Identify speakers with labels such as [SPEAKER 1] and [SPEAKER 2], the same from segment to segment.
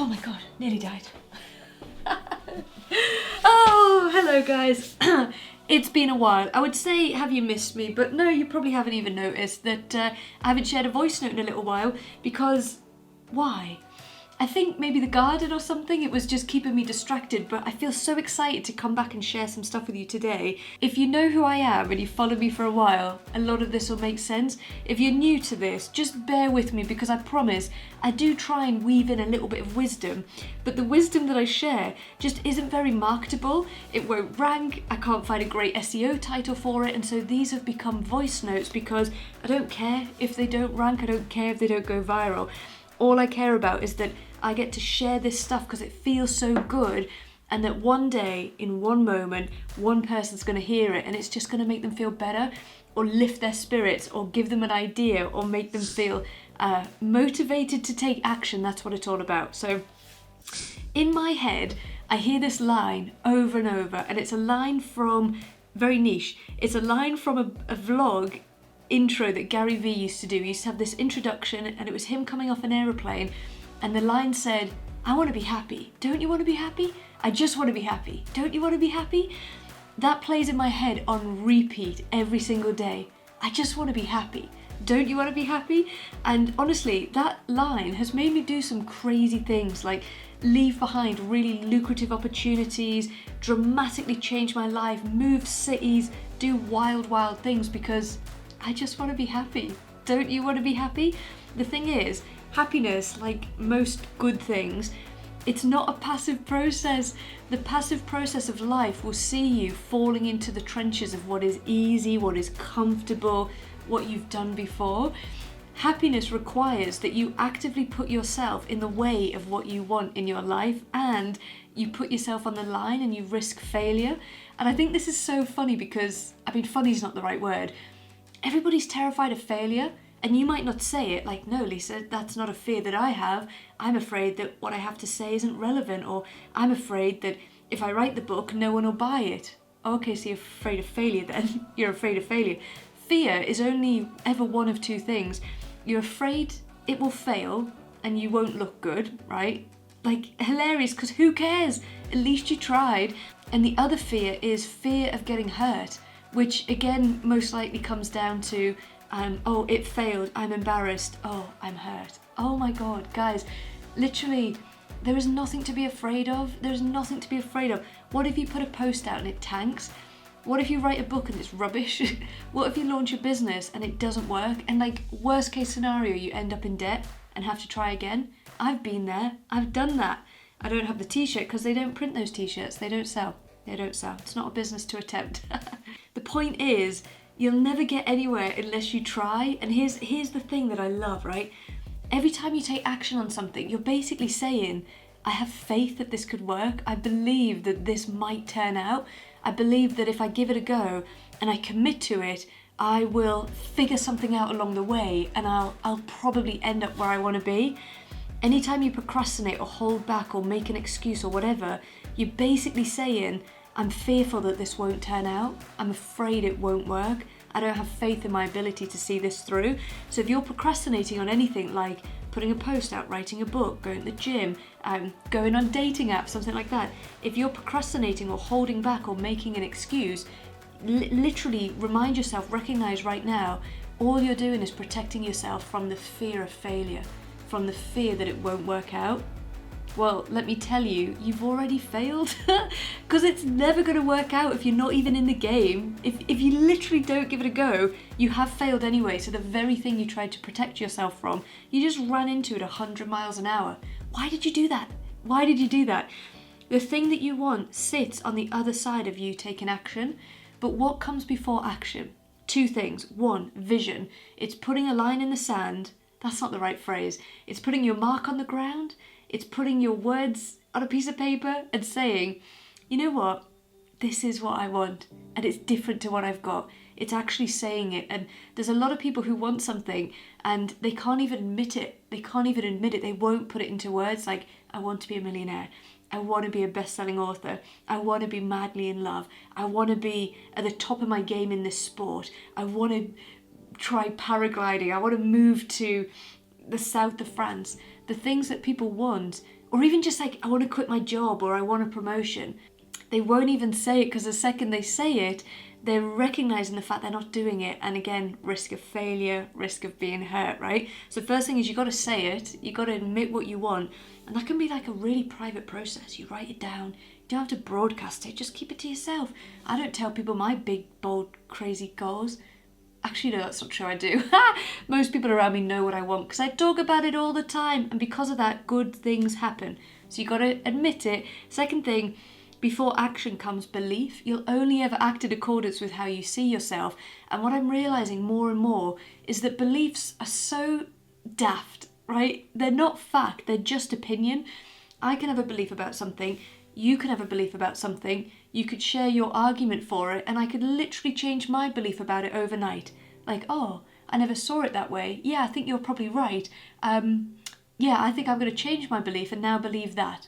[SPEAKER 1] Oh my god, nearly died. Oh, hello guys. It's been a while. I would say, have you missed me? But no, you probably haven't even noticed that I haven't shared a voice note in a little while because, why? I think maybe the garden or something, it was just keeping me distracted, but I feel so excited to come back and share some stuff with you today. If you know who I am and you followed me for a while, a lot of this will make sense. If you're new to this, just bear with me because I promise I do try and weave in a little bit of wisdom, but the wisdom that I share just isn't very marketable. It won't rank, I can't find a great SEO title for it, and so these have become voice notes because I don't care if they don't rank, I don't care if they don't go viral. All I care about is that I get to share this stuff because it feels so good, and that one day, in one moment, one person's going to hear it and it's just going to make them feel better or lift their spirits or give them an idea or make them feel motivated to take action. That's what it's all about. So in my head, I hear this line over and over, and it's a line from, very niche, it's a line from a vlog intro that Gary Vee used to do. He used to have this introduction and it was him coming off an aeroplane, and the line said, I want to be happy. Don't you want to be happy? I just want to be happy. Don't you want to be happy? That plays in my head on repeat every single day. I just want to be happy. Don't you want to be happy? And honestly, that line has made me do some crazy things, like leave behind really lucrative opportunities, dramatically change my life, move cities, do wild things because I just want to be happy. Don't you want to be happy? The thing is, happiness, like most good things, it's not a passive process. The passive process of life will see you falling into the trenches of what is easy, what is comfortable, what you've done before. Happiness requires that you actively put yourself in the way of what you want in your life, and you put yourself on the line and you risk failure. And I think this is so funny because, I mean, funny is not the right word. Everybody's terrified of failure. And you might not say it, like, no, Lisa, that's not a fear that I have. I'm afraid that what I have to say isn't relevant, or I'm afraid that if I write the book, no one will buy it. Okay, so you're afraid of failure then. You're afraid of failure. Fear is only ever one of two things. You're afraid it will fail and you won't look good, right? Like, hilarious, because who cares? At least you tried. And the other fear is fear of getting hurt, which again most likely comes down to oh, it failed, I'm embarrassed, oh, I'm hurt. Oh my god, guys, literally, there is nothing to be afraid of. There's nothing to be afraid of. What if you put a post out and it tanks? What if you write a book and it's rubbish? What if you launch a business and it doesn't work? And like, worst case scenario, you end up in debt and have to try again? I've been there, I've done that. I don't have the t-shirt because they don't print those t-shirts, they don't sell. It's not a business to attempt. The point is, you'll never get anywhere unless you try. And here's the thing that I love, right? Every time you take action on something, you're basically saying, I have faith that this could work. I believe that this might turn out. I believe that if I give it a go and I commit to it, I will figure something out along the way and I'll probably end up where I want to be. Anytime you procrastinate or hold back or make an excuse or whatever, you're basically saying, I'm fearful that this won't turn out. I'm afraid it won't work. I don't have faith in my ability to see this through. So if you're procrastinating on anything like putting a post out, writing a book, going to the gym, going on dating apps, something like that, if you're procrastinating or holding back or making an excuse, literally remind yourself, recognize right now, all you're doing is protecting yourself from the fear of failure, from the fear that it won't work out. Well, let me tell you, you've already failed because it's never going to work out if you're not even in the game. If you literally don't give it a go, you have failed anyway. So the very thing you tried to protect yourself from, you just ran into it 100 miles an hour. Why did you do that? Why did you do that? The thing that you want sits on the other side of you taking action. But what comes before action? Two things. One, vision. It's putting a line in the sand. That's not the right phrase. It's putting your mark on the ground. It's putting your words on a piece of paper and saying, you know what, this is what I want, and it's different to what I've got. It's actually saying it. And there's a lot of people who want something and they can't even admit it. They won't put it into words, like, I want to be a millionaire. I want to be a best-selling author. I want to be madly in love. I want to be at the top of my game in this sport. I want to try paragliding. I want to move to the south of France. The things that people want Or even just like, I want to quit my job or I want a promotion. They won't even say it because the second they say it, they're recognizing the fact they're not doing it. And again, risk of failure, risk of being hurt, right? So first thing is you got to say it. You got to admit what you want. And that can be like a really private process. You write it down. You don't have to broadcast it. Just keep it to yourself. I don't tell people my big, bold, crazy goals. Actually, no, that's not true, I do. Most people around me know what I want because I talk about it all the time. And because of that, good things happen. So you got to admit it. Second thing, before action comes belief. You'll only ever act in accordance with how you see yourself. And what I'm realizing more and more is that beliefs are so daft, right? They're not fact, they're just opinion. I can have a belief about something. You can have a belief about something. You could share your argument for it, and I could literally change my belief about it overnight. Like, oh, I never saw it that way. Yeah, I think you're probably right. Yeah, I think I'm going to change my belief and now believe that.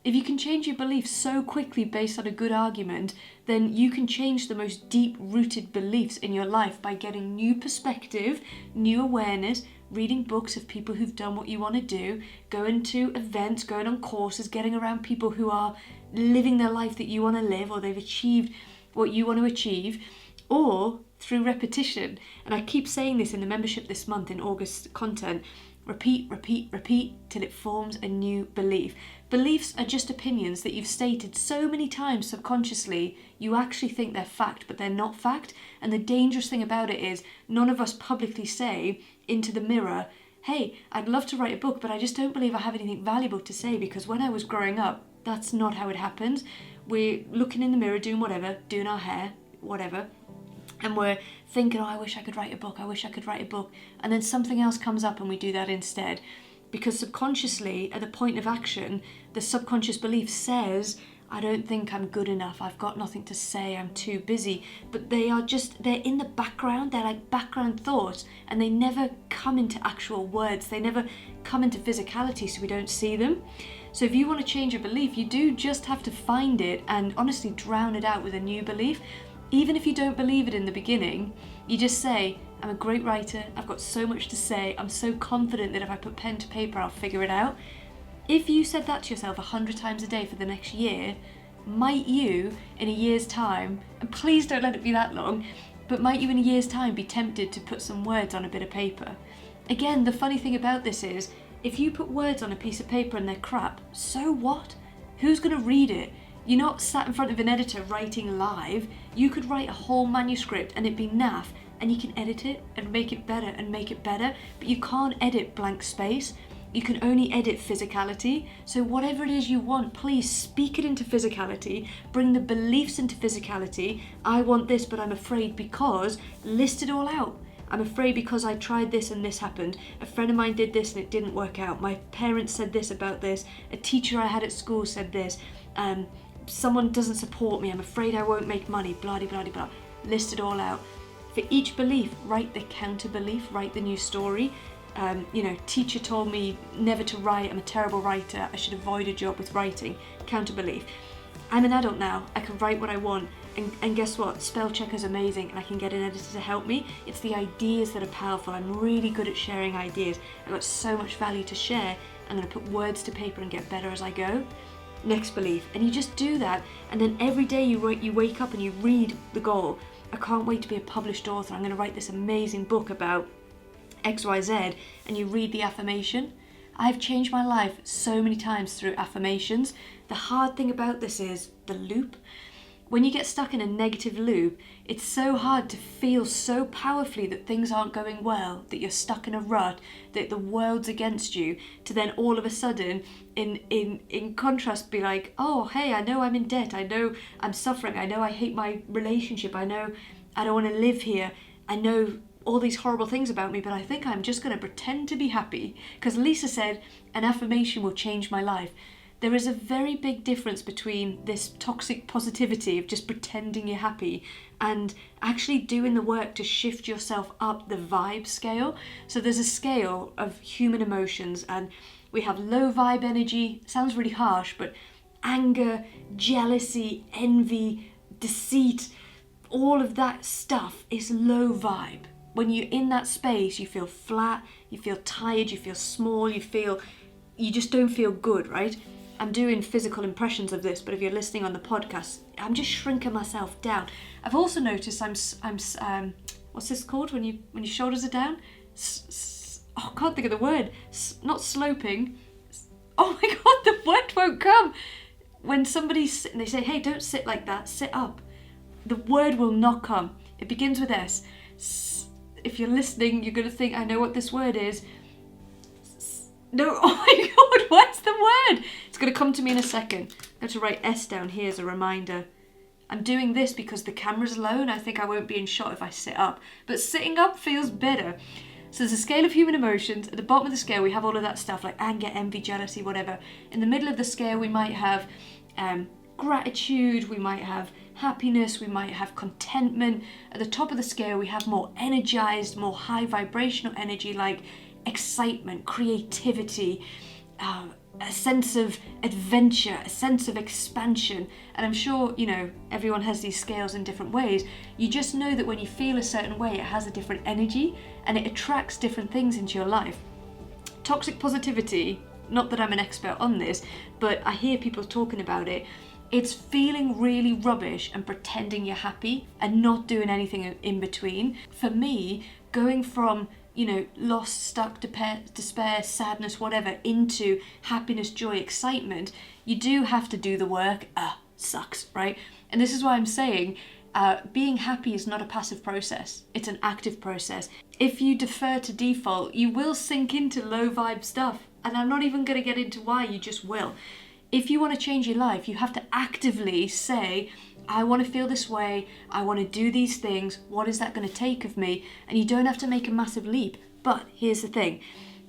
[SPEAKER 1] If you can change your beliefs so quickly based on a good argument, then you can change the most deep-rooted beliefs in your life by getting new perspective, new awareness, reading books of people who've done what you want to do, going to events, going on courses, getting around people who are living their life that you want to live, or they've achieved what you want to achieve, or through repetition. And I keep saying this in the membership this month in August content. Repeat, repeat, repeat till it forms a new belief. Beliefs are just opinions that you've stated so many times subconsciously, you actually think they're fact, but they're not fact. And the dangerous thing about it is none of us publicly say into the mirror, hey, I'd love to write a book, but I just don't believe I have anything valuable to say because when I was growing up, that's not how it happened. We're looking in the mirror, doing whatever, doing our hair, whatever, and we're thinking, oh, I wish I could write a book, I wish I could write a book. And then something else comes up and we do that instead. Because subconsciously, at the point of action, the subconscious belief says, I don't think I'm good enough, I've got nothing to say, I'm too busy. But they're in the background, they're like background thoughts, and they never come into actual words, they never come into physicality, so we don't see them. So if you want to change a belief, you do just have to find it and honestly drown it out with a new belief. Even if you don't believe it in the beginning, you just say, I'm a great writer, I've got so much to say, I'm so confident that if I put pen to paper, I'll figure it out. If you said that to yourself 100 times a day for the next year, might you, in a year's time, and please don't let it be that long, but might you in a year's time be tempted to put some words on a bit of paper? Again, the funny thing about this is, if you put words on a piece of paper and they're crap, so what? Who's going to read it? You're not sat in front of an editor writing live. You could write a whole manuscript and it'd be naff, and you can edit it and make it better and make it better, but you can't edit blank space. You can only edit physicality. So whatever it is you want, please speak it into physicality, bring the beliefs into physicality. I want this, but I'm afraid because, list it all out. I'm afraid because I tried this and this happened. A friend of mine did this and it didn't work out. My parents said this about this. A teacher I had at school said this. Someone doesn't support me. I'm afraid I won't make money. Blah, blah, blah, blah. List it all out. For each belief, write the counter belief, write the new story. Teacher told me never to write. I'm a terrible writer. I should avoid a job with writing. Counter belief. I'm an adult now. I can write what I want. And guess what? Spell checker's amazing and I can get an editor to help me. It's the ideas that are powerful. I'm really good at sharing ideas. I've got so much value to share. I'm going to put words to paper and get better as I go. Next belief. And you just do that. And then every day you wake up and you read the goal. I can't wait to be a published author. I'm going to write this amazing book about XYZ. And you read the affirmation. I've changed my life so many times through affirmations. The hard thing about this is the loop. When you get stuck in a negative loop, it's so hard to feel so powerfully that things aren't going well, that you're stuck in a rut, that the world's against you, to then all of a sudden, in contrast, be like, oh, hey, I know I'm in debt, I know I'm suffering, I know I hate my relationship, I know I don't want to live here, I know all these horrible things about me, but I think I'm just going to pretend to be happy, because Lisa said an affirmation will change my life. There is a very big difference between this toxic positivity of just pretending you're happy and actually doing the work to shift yourself up the vibe scale. So there's a scale of human emotions and we have low vibe energy, sounds really harsh, but anger, jealousy, envy, deceit, all of that stuff is low vibe. When you're in that space, you feel flat, you feel tired, you feel small, you feel you just don't feel good, right? I'm doing physical impressions of this, but if you're listening on the podcast, I'm just shrinking myself down. I've also noticed I'm what's this called when your shoulders are down? I can't think of the word. Not sloping. Oh my God, the word won't come. When somebody's sitting, they say, hey, don't sit like that, sit up. The word will not come. It begins with S. If you're listening, you're going to think, I know what this word is. No, oh my God, what's the word? It's going to come to me in a second. I have to write S down here as a reminder. I'm doing this because the camera's low and I think I won't be in shot if I sit up. But sitting up feels better. So there's a scale of human emotions. At the bottom of the scale, we have all of that stuff like anger, envy, jealousy, whatever. In the middle of the scale, we might have gratitude, we might have happiness, we might have contentment. At the top of the scale, we have more energized, more high vibrational energy like excitement, creativity, a sense of adventure, a sense of expansion. And I'm sure, everyone has these scales in different ways. You just know that when you feel a certain way, it has a different energy and it attracts different things into your life. Toxic positivity, not that I'm an expert on this, but I hear people talking about it. It's feeling really rubbish and pretending you're happy and not doing anything in between. For me, going from lost, stuck, despair, sadness, whatever, into happiness, joy, excitement, you do have to do the work. Sucks, right? And this is why I'm saying being happy is not a passive process. It's an active process. If you defer to default, you will sink into low vibe stuff. And I'm not even going to get into why, you just will. If you want to change your life, you have to actively say, I want to feel this way, I want to do these things, what is that going to take of me? And you don't have to make a massive leap. But here's the thing,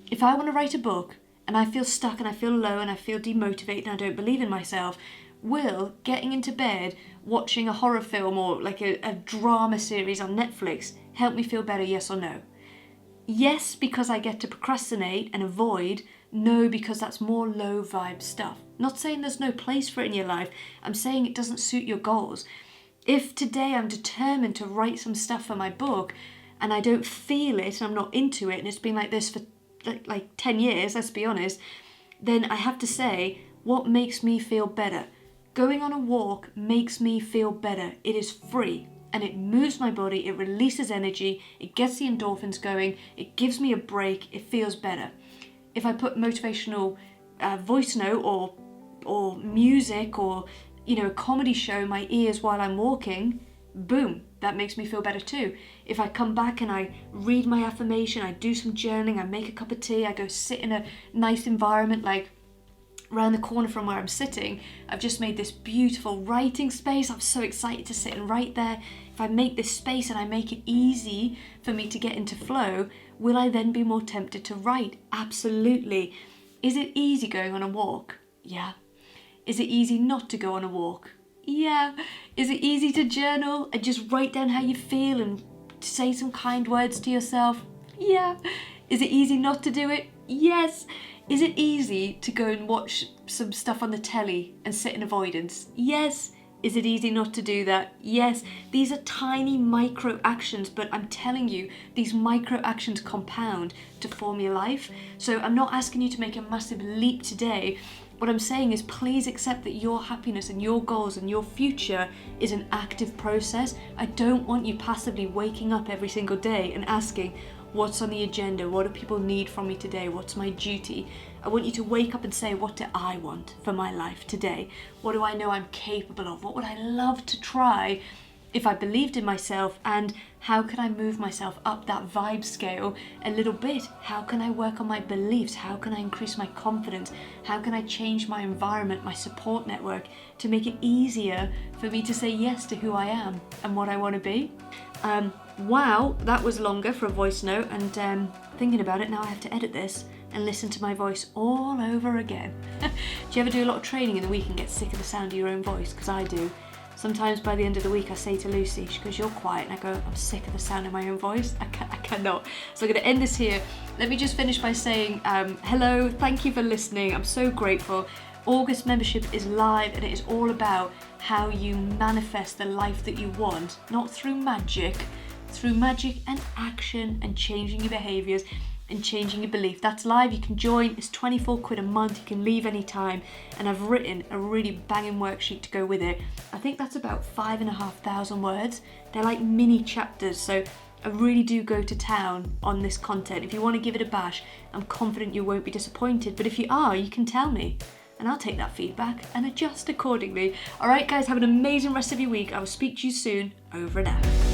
[SPEAKER 1] if I want to write a book and I feel stuck and I feel low and I feel demotivated and I don't believe in myself, will getting into bed, watching a horror film or like a drama series on Netflix help me feel better, yes or no? Yes, because I get to procrastinate and avoid. No, because that's more low vibe stuff. Not saying there's no place for it in your life. I'm saying it doesn't suit your goals. If today I'm determined to write some stuff for my book and I don't feel it and I'm not into it and it's been like this for like 10 years, let's be honest, then I have to say, what makes me feel better? Going on a walk makes me feel better. It is free. And it moves my body, it releases energy, it gets the endorphins going, it gives me a break, it feels better. If I put motivational voice note or music or a comedy show in my ears while I'm walking, boom, that makes me feel better too. If I come back and I read my affirmation, I do some journaling, I make a cup of tea, I go sit in a nice environment like around the corner from where I'm sitting, I've just made this beautiful writing space. I'm so excited to sit and write there. If I make this space and I make it easy for me to get into flow, will I then be more tempted to write? Absolutely. Is it easy going on a walk? Yeah. Is it easy not to go on a walk? Yeah. Is it easy to journal and just write down how you feel and say some kind words to yourself? Yeah. Is it easy not to do it? Yes. Is it easy to go and watch some stuff on the telly and sit in avoidance? Yes. Is it easy not to do that? Yes. These are tiny micro actions, but I'm telling you, these micro actions compound to form your life. So I'm not asking you to make a massive leap today. What I'm saying is please accept that your happiness and your goals and your future is an active process. I don't want you passively waking up every single day and asking, what's on the agenda? What do people need from me today? What's my duty? I want you to wake up and say, what do I want for my life today? What do I know I'm capable of? What would I love to try if I believed in myself? And how can I move myself up that vibe scale a little bit? How can I work on my beliefs? How can I increase my confidence? How can I change my environment, my support network to make it easier for me to say yes to who I am and what I want to be? Wow, that was longer for a voice note, and thinking about it, now I have to edit this and listen to my voice all over again. Do you ever do a lot of training in the week and get sick of the sound of your own voice? Because I do. Sometimes by the end of the week I say to Lucy, she goes, you're quiet, and I go, I'm sick of the sound of my own voice. I cannot. So I'm going to end this here. Let me just finish by saying hello, thank you for listening, I'm so grateful. August membership is live and it is all about how you manifest the life that you want, not through magic and action and changing your behaviours. and changing your belief. That's live, you can join, it's 24 quid a month, you can leave anytime, and I've written a really banging worksheet to go with it. I think that's about 5,500 words. They're like mini chapters, so I really do go to town on this content. If you want to give it a bash, I'm confident you won't be disappointed, but if you are, you can tell me, and I'll take that feedback and adjust accordingly. Alright guys, have an amazing rest of your week. I will speak to you soon. Over and out.